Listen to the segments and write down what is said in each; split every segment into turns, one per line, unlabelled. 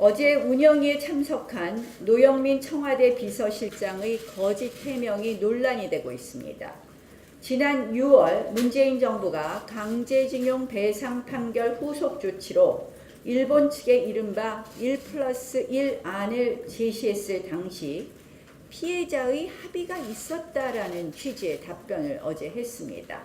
어제 운영위에 참석한 노영민 청와대 비서실장의 거짓 해명이 논란이 되고 있습니다. 지난 6월 문재인 정부가 강제징용 배상 판결 후속 조치로 일본 측의 이른바 1+1 안을 제시했을 당시 피해자의 합의가 있었다라는 취지의 답변을 어제 했습니다.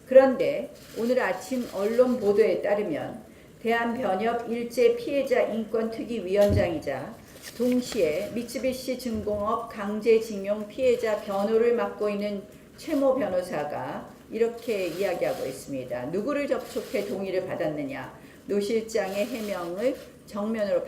그런데 오늘 아침 언론 보도에 따르면 대한변협 일제 피해자 인권특위위원장이자 동시에 미쓰비시 증공업 강제징용 피해자 변호를 맡고 있는 최모 변호사가 이렇게 이야기하고 있습니다. 누구를 접촉해 동의를 받았느냐? 노 실장의 해명을 정면으로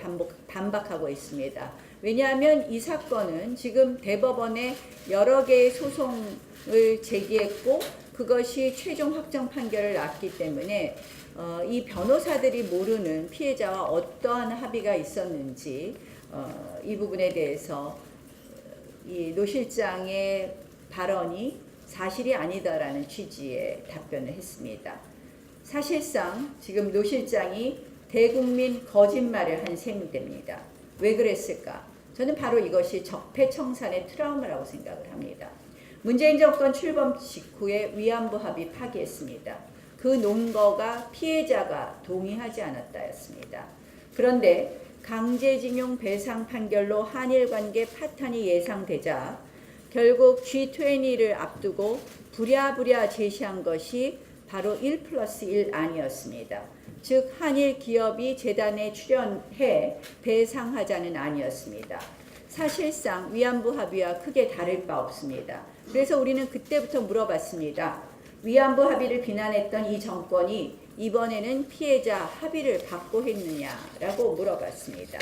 반박하고 있습니다. 왜냐하면 이 사건은 지금 대법원에 여러 개의 소송을 제기했고 그것이 최종 확정 판결을 났기 때문에 이 변호사들이 모르는 피해자와 어떠한 합의가 있었는지 이 부분에 대해서 이 노 실장의 발언이 사실이 아니다라는 취지의 답변을 했습니다. 사실상 지금 노 실장이 대국민 거짓말을 한 셈이 됩니다. 왜 그랬을까? 저는 바로 이것이 적폐청산의 트라우마라고 생각을 합니다. 문재인 정권 출범 직후에 위안부 합의 파기했습니다. 그 논거가 피해자가 동의하지 않았다였습니다. 그런데 강제징용 배상 판결로 한일 관계 파탄이 예상되자 결국 G20를 앞두고 부랴부랴 제시한 것이 바로 1+1 안이었습니다. 즉 한일 기업이 재단에 출연해 배상하자는 안이었습니다. 사실상 위안부 합의와 크게 다를 바 없습니다. 그래서 우리는 그때부터 물어봤습니다. 위안부 합의를 비난했던 이 정권이 이번에는 피해자 합의를 받고 했느냐라고 물어봤습니다.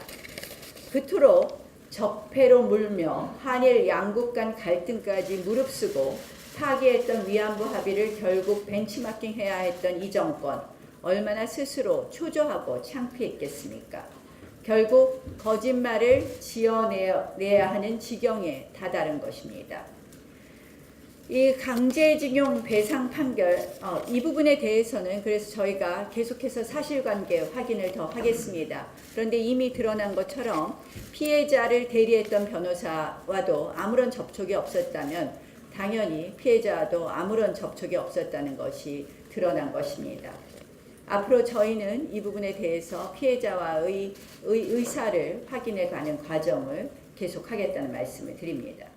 그토록 적폐로 물며 한일 양국 간 갈등까지 무릅쓰고 파기했던 위안부 합의를 결국 벤치마킹해야 했던 이 정권, 얼마나 스스로 초조하고 창피했겠습니까? 결국 거짓말을 지어내야 하는 지경에 다다른 것입니다. 이 강제징용 배상 판결 이 부분에 대해서는 그래서 저희가 계속해서 사실관계 확인을 더 하겠습니다. 그런데 이미 드러난 것처럼 피해자를 대리했던 변호사와도 아무런 접촉이 없었다면 당연히 피해자도 아무런 접촉이 없었다는 것이 드러난 것입니다. 앞으로 저희는 이 부분에 대해서 피해자와의 의사를 확인해 가는 과정을 계속하겠다는 말씀을 드립니다.